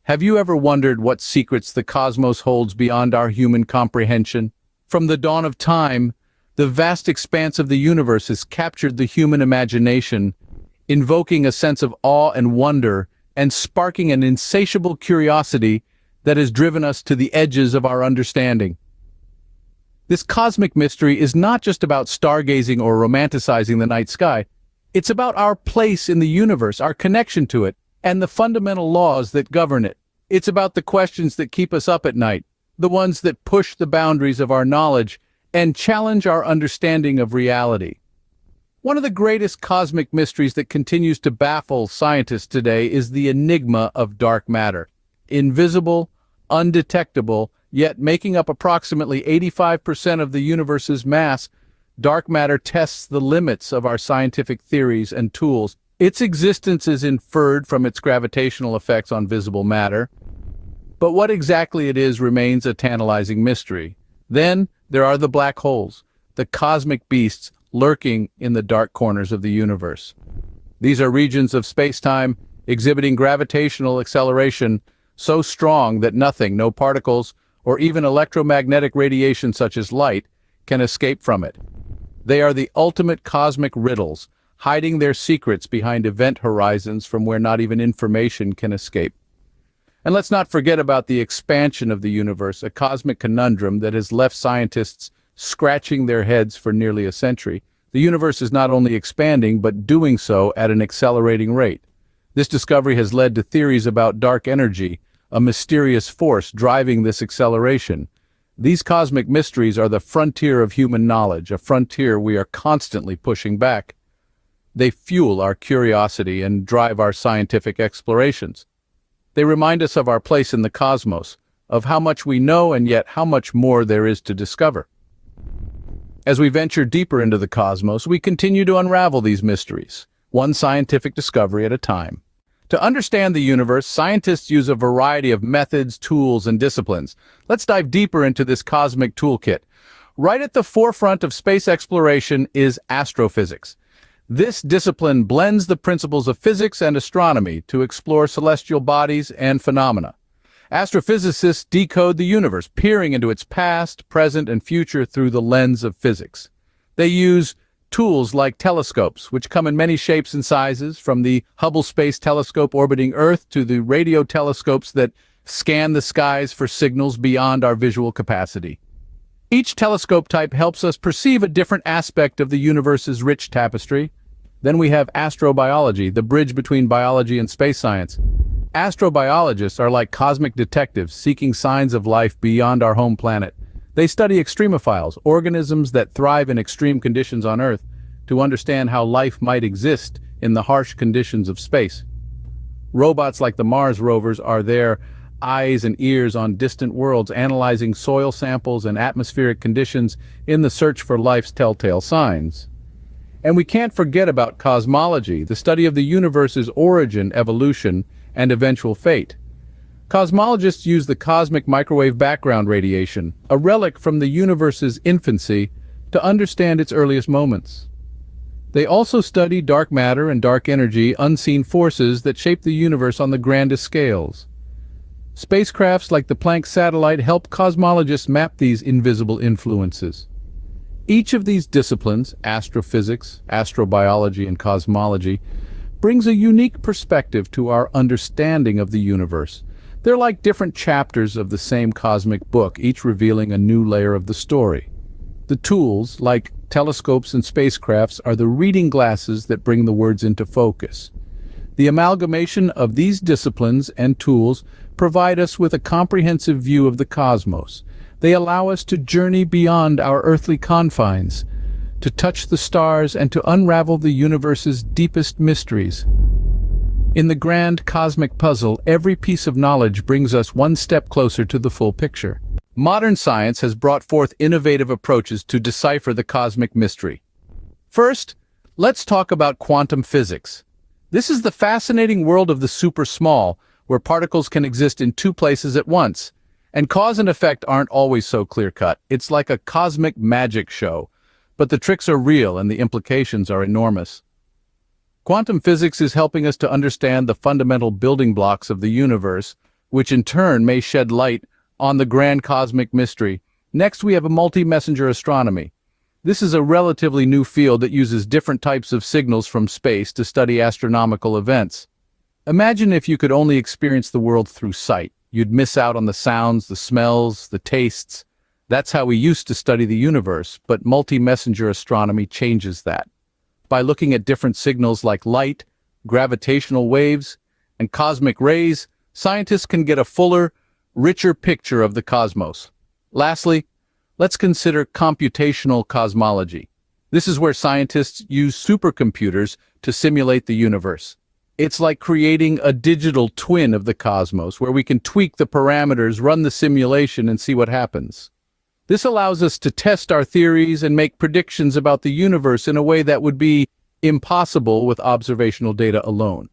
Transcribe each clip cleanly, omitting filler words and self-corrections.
Have you ever wondered what secrets the cosmos holds beyond our human comprehension? From the dawn of time, the vast expanse of the universe has captured the human imagination, invoking a sense of awe and wonder and sparking an insatiable curiosity that has driven us to the edges of our understanding. This cosmic mystery is not just about stargazing or romanticizing the night sky. It's about our place in the universe, our connection to it, and the fundamental laws that govern it. It's about the questions that keep us up at night, the ones that push the boundaries of our knowledge and challenge our understanding of reality. One of the greatest cosmic mysteries that continues to baffle scientists today is the enigma of dark matter. Invisible, undetectable, yet making up approximately 85% of the universe's mass, dark matter tests the limits of our scientific theories and tools. Its existence is inferred from its gravitational effects on visible matter, but what exactly it is remains a tantalizing mystery. Then there are the black holes, the cosmic beasts lurking in the dark corners of the universe. These are regions of space-time exhibiting gravitational acceleration so strong that nothing, no particles, or even electromagnetic radiation such as light, can escape from it. They are the ultimate cosmic riddles, hiding their secrets behind event horizons from where not even information can escape. And let's not forget about the expansion of the universe, a cosmic conundrum that has left scientists scratching their heads for nearly a century. The universe is not only expanding, but doing so at an accelerating rate. This discovery has led to theories about dark energy, a mysterious force driving this acceleration. These cosmic mysteries are the frontier of human knowledge, a frontier we are constantly pushing back. They fuel our curiosity and drive our scientific explorations. They remind us of our place in the cosmos, of how much we know and yet how much more there is to discover. As we venture deeper into the cosmos, we continue to unravel these mysteries, one scientific discovery at a time. To understand the universe, scientists use a variety of methods, tools, and disciplines. Let's dive deeper into this cosmic toolkit. Right at the forefront of space exploration is astrophysics. This discipline blends the principles of physics and astronomy to explore celestial bodies and phenomena. Astrophysicists decode the universe, peering into its past, present, and future through the lens of physics. They use tools like telescopes, which come in many shapes and sizes, from the Hubble Space Telescope orbiting Earth to the radio telescopes that scan the skies for signals beyond our visual capacity. Each telescope type helps us perceive a different aspect of the universe's rich tapestry. Then we have astrobiology, the bridge between biology and space science. Astrobiologists are like cosmic detectives seeking signs of life beyond our home planet. They study extremophiles, organisms that thrive in extreme conditions on Earth, to understand how life might exist in the harsh conditions of space. Robots like the Mars rovers are their eyes and ears on distant worlds, analyzing soil samples and atmospheric conditions in the search for life's telltale signs. And we can't forget about cosmology, the study of the universe's origin, evolution, and eventual fate. Cosmologists use the cosmic microwave background radiation, a relic from the universe's infancy, to understand its earliest moments. They also study dark matter and dark energy, unseen forces that shape the universe on the grandest scales. Spacecrafts like the Planck satellite help cosmologists map these invisible influences. Each of these disciplines, astrophysics, astrobiology, and cosmology, brings a unique perspective to our understanding of the universe. They're like different chapters of the same cosmic book, each revealing a new layer of the story. The tools, like telescopes and spacecrafts, are the reading glasses that bring the words into focus. The amalgamation of these disciplines and tools provide us with a comprehensive view of the cosmos. They allow us to journey beyond our earthly confines, to touch the stars and to unravel the universe's deepest mysteries. In the grand cosmic puzzle, every piece of knowledge brings us one step closer to the full picture. Modern science has brought forth innovative approaches to decipher the cosmic mystery. First, let's talk about quantum physics. This is the fascinating world of the super-small, where particles can exist in two places at once, and cause and effect aren't always so clear-cut. It's like a cosmic magic show, but the tricks are real and the implications are enormous. Quantum physics is helping us to understand the fundamental building blocks of the universe, which in turn may shed light on the grand cosmic mystery. Next, we have a multi-messenger astronomy. This is a relatively new field that uses different types of signals from space to study astronomical events. Imagine if you could only experience the world through sight. You'd miss out on the sounds, the smells, the tastes. That's how we used to study the universe, but multi-messenger astronomy changes that. By looking at different signals like light, gravitational waves, and cosmic rays, scientists can get a fuller, richer picture of the cosmos. Lastly, let's consider computational cosmology. This is where scientists use supercomputers to simulate the universe. It's like creating a digital twin of the cosmos, where we can tweak the parameters, run the simulation, and see what happens. This allows us to test our theories and make predictions about the universe in a way that would be impossible with observational data alone.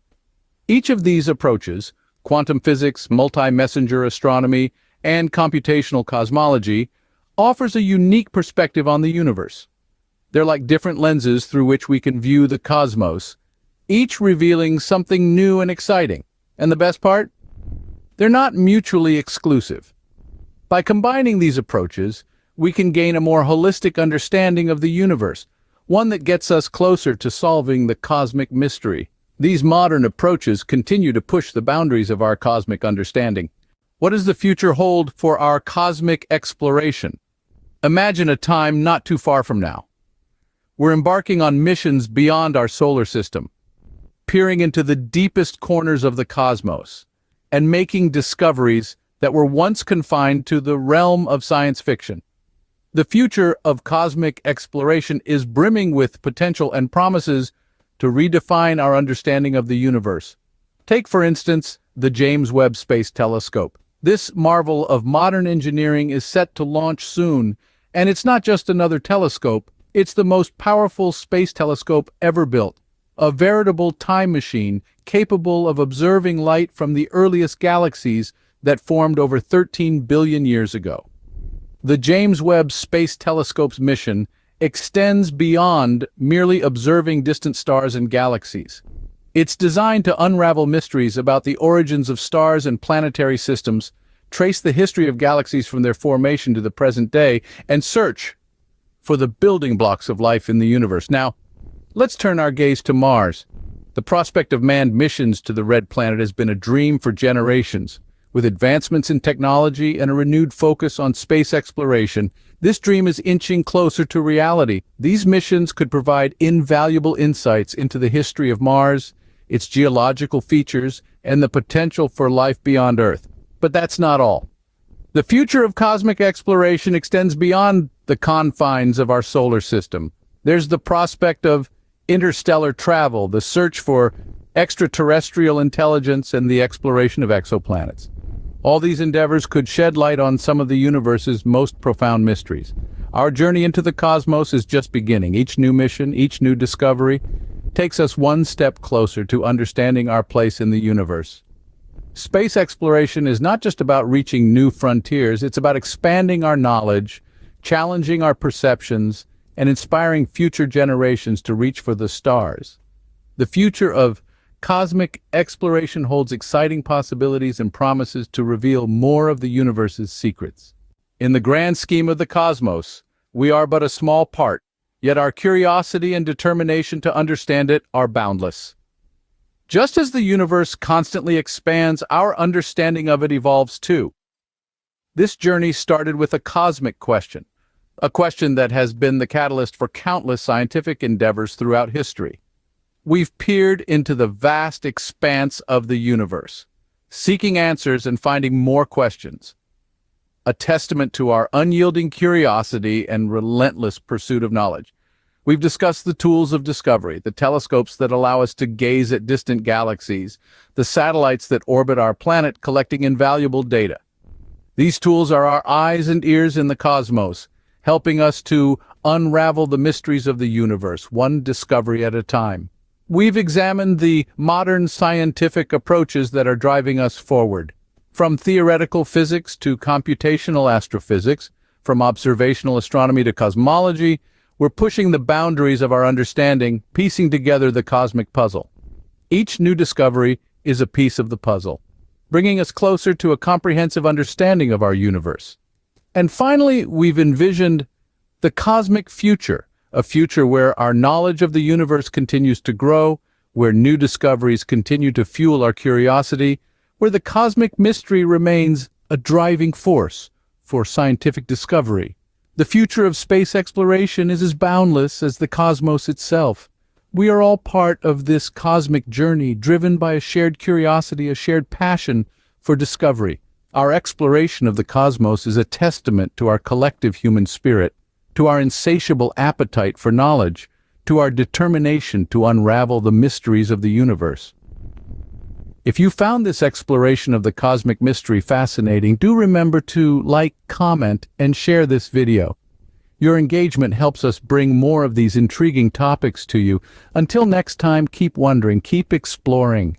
Each of these approaches, quantum physics, multi-messenger astronomy, and computational cosmology, offers a unique perspective on the universe. They're like different lenses through which we can view the cosmos, each revealing something new and exciting. And the best part? They're not mutually exclusive. By combining these approaches, we can gain a more holistic understanding of the universe, one that gets us closer to solving the cosmic mystery. These modern approaches continue to push the boundaries of our cosmic understanding. What does the future hold for our cosmic exploration? Imagine a time not too far from now. We're embarking on missions beyond our solar system, peering into the deepest corners of the cosmos, and making discoveries that were once confined to the realm of science fiction. The future of cosmic exploration is brimming with potential and promises to redefine our understanding of the universe. Take, for instance, the James Webb Space Telescope. This marvel of modern engineering is set to launch soon, and it's not just another telescope, it's the most powerful space telescope ever built, a veritable time machine capable of observing light from the earliest galaxies that formed over 13 billion years ago. The James Webb Space Telescope's mission extends beyond merely observing distant stars and galaxies. It's designed to unravel mysteries about the origins of stars and planetary systems, trace the history of galaxies from their formation to the present day, and search for the building blocks of life in the universe. Now, let's turn our gaze to Mars. The prospect of manned missions to the red planet has been a dream for generations. With advancements in technology and a renewed focus on space exploration, this dream is inching closer to reality. These missions could provide invaluable insights into the history of Mars, its geological features, and the potential for life beyond Earth. But that's not all. The future of cosmic exploration extends beyond the confines of our solar system. There's the prospect of interstellar travel, the search for extraterrestrial intelligence, and the exploration of exoplanets. All these endeavors could shed light on some of the universe's most profound mysteries. Our journey into the cosmos is just beginning. Each new mission, each new discovery, takes us one step closer to understanding our place in the universe. Space exploration is not just about reaching new frontiers, it's about expanding our knowledge, challenging our perceptions, and inspiring future generations to reach for the stars. The future of cosmic exploration holds exciting possibilities and promises to reveal more of the universe's secrets. In the grand scheme of the cosmos, we are but a small part, yet our curiosity and determination to understand it are boundless. Just as the universe constantly expands, our understanding of it evolves too. This journey started with a cosmic question, a question that has been the catalyst for countless scientific endeavors throughout history. We've peered into the vast expanse of the universe, seeking answers and finding more questions, a testament to our unyielding curiosity and relentless pursuit of knowledge. We've discussed the tools of discovery, the telescopes that allow us to gaze at distant galaxies, the satellites that orbit our planet collecting invaluable data. These tools are our eyes and ears in the cosmos, helping us to unravel the mysteries of the universe, one discovery at a time. We've examined the modern scientific approaches that are driving us forward. From theoretical physics to computational astrophysics, from observational astronomy to cosmology, we're pushing the boundaries of our understanding, piecing together the cosmic puzzle. Each new discovery is a piece of the puzzle. bringing us closer to a comprehensive understanding of our universe. And finally, we've envisioned the cosmic future, a future where our knowledge of the universe continues to grow, where new discoveries continue to fuel our curiosity, where the cosmic mystery remains a driving force for scientific discovery. The future of space exploration is as boundless as the cosmos itself. We are all part of this cosmic journey, driven by a shared curiosity, a shared passion for discovery. Our exploration of the cosmos is a testament to our collective human spirit, to our insatiable appetite for knowledge, to our determination to unravel the mysteries of the universe. If you found this exploration of the cosmic mystery fascinating, do remember to like, comment, and share this video. Your engagement helps us bring more of these intriguing topics to you. Until next time, keep wondering, keep exploring,